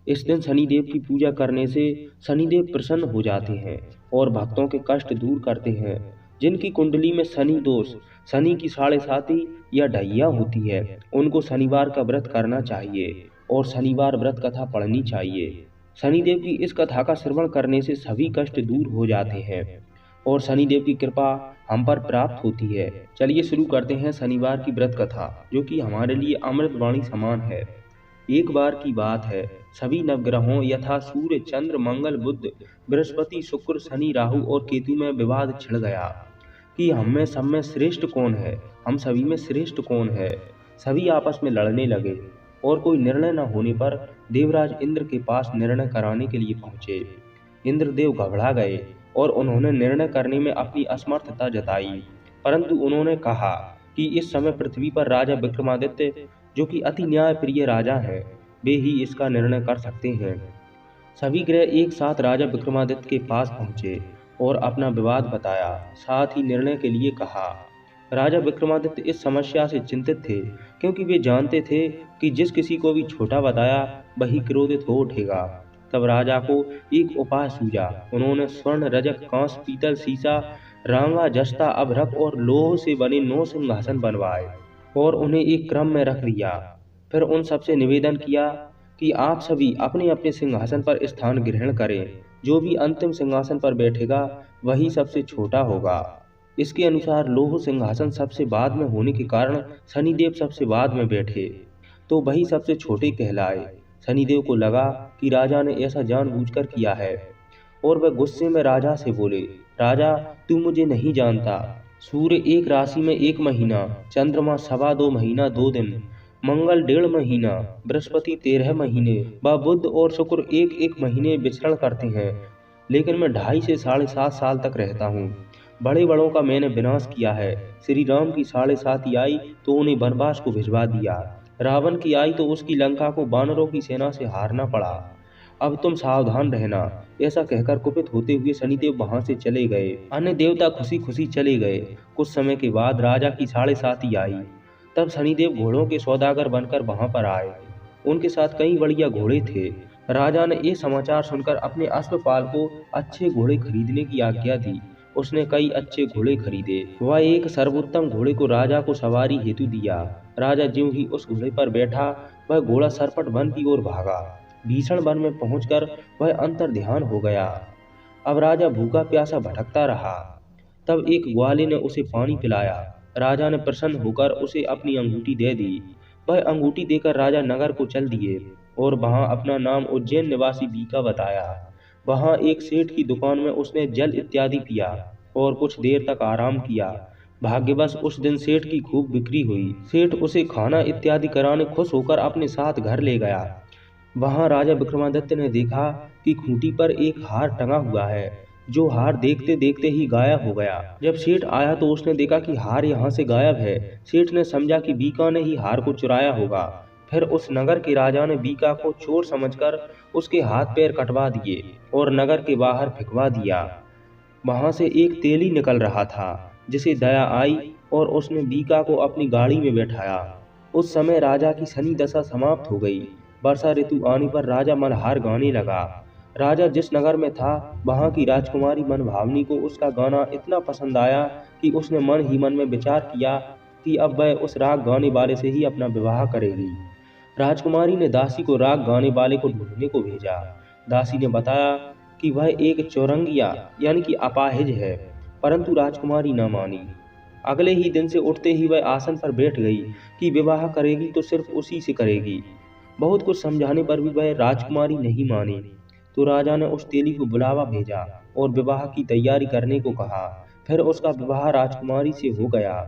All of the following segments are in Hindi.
इस दिन शनिदेव की पूजा करने से शनिदेव प्रसन्न हो जाते हैं और भक्तों के कष्ट दूर करते हैं। जिनकी कुंडली में शनि दोष, शनि की साढ़े साती या ढैया होती है, उनको शनिवार का व्रत करना चाहिए और शनिवार व्रत कथा पढ़नी चाहिए। शनिदेव की इस कथा का श्रवण करने से सभी कष्ट दूर हो जाते हैं और शनिदेव की कृपा हम पर प्राप्त होती है। चलिए शुरू करते हैं शनिवार की व्रत कथा, जो कि हमारे लिए अमृत वाणी समान है। एक बार की बात है, सभी नवग्रहों यथा सूर्य, चंद्र, मंगल, बुध, बृहस्पति, शुक्र, शनि, राहु और केतु में विवाद छिड़ गया कि हम में सब में श्रेष्ठ कौन है, हम सभी में श्रेष्ठ कौन है। सभी आपस में लड़ने लगे और कोई निर्णय न होने पर देवराज इंद्र के पास निर्णय कराने के लिए पहुंचे। इंद्रदेव घबरा गए और उन्होंने निर्णय करने में अपनी असमर्थता जताई, परंतु उन्होंने कहा कि इस समय पृथ्वी पर राजा विक्रमादित्य, जो कि अति न्याय प्रिय राजा हैं, वे ही इसका निर्णय कर सकते हैं। सभी ग्रह एक साथ राजा विक्रमादित्य के पास पहुंचे और अपना विवाद बताया, साथ ही निर्णय के लिए कहा। राजा विक्रमादित्य इस समस्या से चिंतित थे, क्योंकि वे जानते थे कि जिस किसी को भी छोटा बताया वही क्रोधित हो उठेगा। तब राजा को एक उपाय सूझा। उन्होंने स्वर्ण, रजक, कांस, पीतल, सीसा, रांगा, जस्ता, अभ्रक और लोह से बने 9 सिंहासन बनवाए और उन्हें एक क्रम में रख दिया। फिर उन सबसे निवेदन किया कि आप सभी अपने अपने सिंहासन पर स्थान ग्रहण करें। जो भी अंतिम सिंहासन पर बैठेगा वही सबसे छोटा होगा। इसके अनुसार लौह सिंहासन सबसे बाद में होने के कारण शनिदेव सबसे बाद में बैठे, तो वही सबसे छोटे कहलाए। शनिदेव को लगा कि राजा ने ऐसा जानबूझकर किया है और वह गुस्से में राजा से बोले, राजा, तू मुझे नहीं जानता। सूर्य एक राशि में 1 महीना, चंद्रमा 2.25 महीना 2 दिन, मंगल 1.5 महीना, बृहस्पति 13 महीने व बुध और शुक्र 1-1 महीने विचरण करते हैं, लेकिन मैं 2.5 से 7.5 साल तक रहता हूँ। बड़े बड़ों का मैंने विनाश किया है। श्री राम की 7.5 आई तो उन्हें वनवास को भिजवा दिया। रावण की आई तो उसकी लंका को वानरों की सेना से हारना पड़ा। अब तुम सावधान रहना। ऐसा कहकर कुपित होते हुए शनिदेव वहां से चले गए। अन्य देवता खुशी खुशी चले गए। कुछ समय के बाद राजा की 7.5 आई। तब शनिदेव घोड़ों के सौदागर बनकर वहां पर आए। उनके साथ कई बढ़िया घोड़े थे। राजा ने ये समाचार सुनकर अपने अश्वपाल को अच्छे घोड़े खरीदने की आज्ञा दी। उसने कई अच्छे घोड़े खरीदे। वह एक सर्वोत्तम घोड़े को राजा को सवारी हेतु दिया। राजा ज्यों ही उस घोड़े पर बैठा, वह घोड़ा सरपट वन की ओर भागा। भीषण वन में पहुंचकर वह अंतर ध्यान हो गया। अब राजा भूखा प्यासा भटकता रहा। तब एक ग्वाले ने उसे पानी पिलाया। राजा ने प्रसन्न होकर उसे अपनी अंगूठी दे दी। वह अंगूठी देकर राजा नगर को चल दिए और वहां अपना नाम उज्जैन निवासी बीका बताया। वहां एक सेठ की दुकान में उसने जल इत्यादि पिया और कुछ देर तक आराम किया। भाग्यवश उस दिन सेठ की खूब बिक्री हुई। सेठ उसे खाना इत्यादि कराने खुश होकर अपने साथ घर ले गया। वहां राजा विक्रमादित्य ने देखा कि खूंटी पर एक हार टंगा हुआ है, जो हार देखते देखते ही गायब हो गया। जब सेठ आया तो उसने देखा कि हार यहाँ से गायब है। सेठ ने समझा कि बीका ने ही हार को चुराया होगा। फिर उस नगर के राजा ने बीका को चोर समझकर उसके हाथ पैर कटवा दिए और नगर के बाहर फेंकवा दिया। वहां से एक तेली निकल रहा था, जिसे दया आई और उसने बीका को अपनी गाड़ी में बैठाया। उस समय राजा की शनि दशा समाप्त हो गई। वर्षा ऋतु आने पर राजा मल्हार गाने लगा। राजा जिस नगर में था, वहां की राजकुमारी मनभावनी को उसका गाना इतना पसंद आया कि उसने मन ही मन में विचार किया कि अब वह उस राग गाने वाले से ही अपना विवाह करेगी। राजकुमारी ने दासी को राग गाने वाले को ढूंढने को भेजा। दासी ने बताया कि वह एक चौरंगिया यानी कि अपाहिज है, परंतु राजकुमारी न मानी। अगले ही दिन से उठते ही वह आसन पर बैठ गई कि विवाह करेगी तो सिर्फ उसी से करेगी। बहुत कुछ समझाने पर भी वह राजकुमारी नहीं मानी, तो राजा ने उस तेली को बुलावा भेजा और विवाह की तैयारी करने को कहा। फिर उसका विवाह राजकुमारी से हो गया।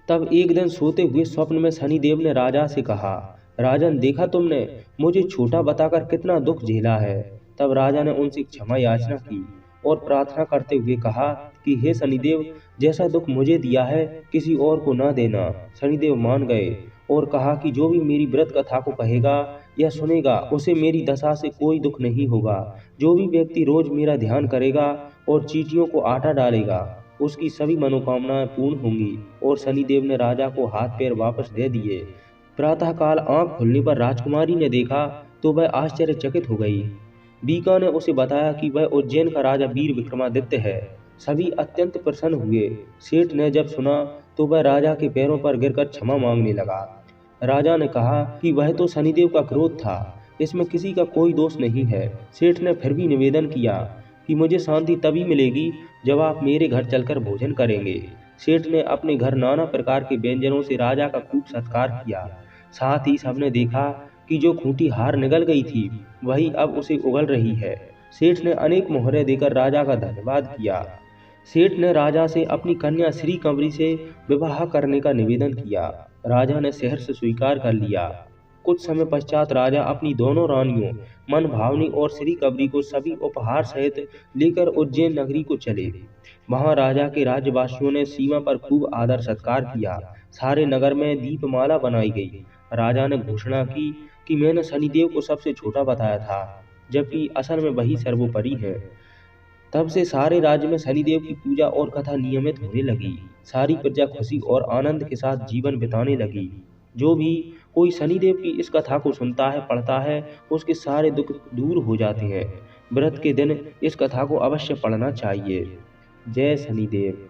तब एक दिन सोते हुए स्वप्न में शनिदेव ने राजा से कहा, राजन, देखा तुमने मुझे छोटा बताकर कितना दुख झेला है। तब राजा ने उनसे क्षमा याचना की और प्रार्थना करते हुए कहा कि हे शनिदेव, जैसा दुख मुझे दिया है किसी और को न देना। शनिदेव मान गए और कहा कि जो भी मेरी व्रत कथा को कहेगा या सुनेगा, उसे मेरी दशा से कोई दुख नहीं होगा। जो भी व्यक्ति रोज मेरा ध्यान करेगा और चींटियों को आटा डालेगा, उसकी सभी मनोकामनाएं पूर्ण होंगी। और शनिदेव ने राजा को हाथ पैर वापस दे दिए। प्रातःकाल आंख खुलने पर राजकुमारी ने देखा तो वह आश्चर्यचकित हो गई। बीका ने उसे बताया कि वह उज्जैन का राजा वीर विक्रमादित्य है। सभी अत्यंत प्रसन्न हुए। सेठ ने जब सुना तो वह राजा के पैरों पर गिरकर क्षमा मांगने लगा। राजा ने कहा कि वह तो शनिदेव का क्रोध था, इसमें किसी का कोई दोष नहीं है। सेठ ने फिर भी निवेदन किया कि मुझे शांति तभी मिलेगी जब आप मेरे घर चलकर भोजन करेंगे। सेठ ने अपने घर नाना प्रकार के व्यंजनों से राजा का खूब सत्कार किया। साथ ही सबने देखा कि जो खूंटी हार निगल गई थी वही अब उसे उगल रही है। सेठ ने अनेक मोहरे देकर राजा का धन्यवाद किया। सेठ ने राजा से अपनी कन्या श्री कंवरी से विवाह करने का निवेदन किया। राजा ने शहर से स्वीकार कर लिया। कुछ समय पश्चात राजा अपनी दोनों रानियों मनभावनी और श्री कंवरी को सभी उपहार सहित लेकर उज्जैन नगरी को चले। वहां राजा के राज्यवासियों ने सीमा पर खूब आदर सत्कार किया। सारे नगर में दीपमाला बनाई गई। राजा ने घोषणा की कि मैंने शनिदेव को सबसे छोटा बताया था, जबकि असल में वही सर्वोपरि है। तब से सारे राज्य में शनिदेव की पूजा और कथा नियमित होने लगी। सारी प्रजा खुशी और आनंद के साथ जीवन बिताने लगी। जो भी कोई शनिदेव की इस कथा को सुनता है, पढ़ता है, उसके सारे दुख दूर हो जाते हैं। व्रत के दिन इस कथा को अवश्य पढ़ना चाहिए। जय शनिदेव।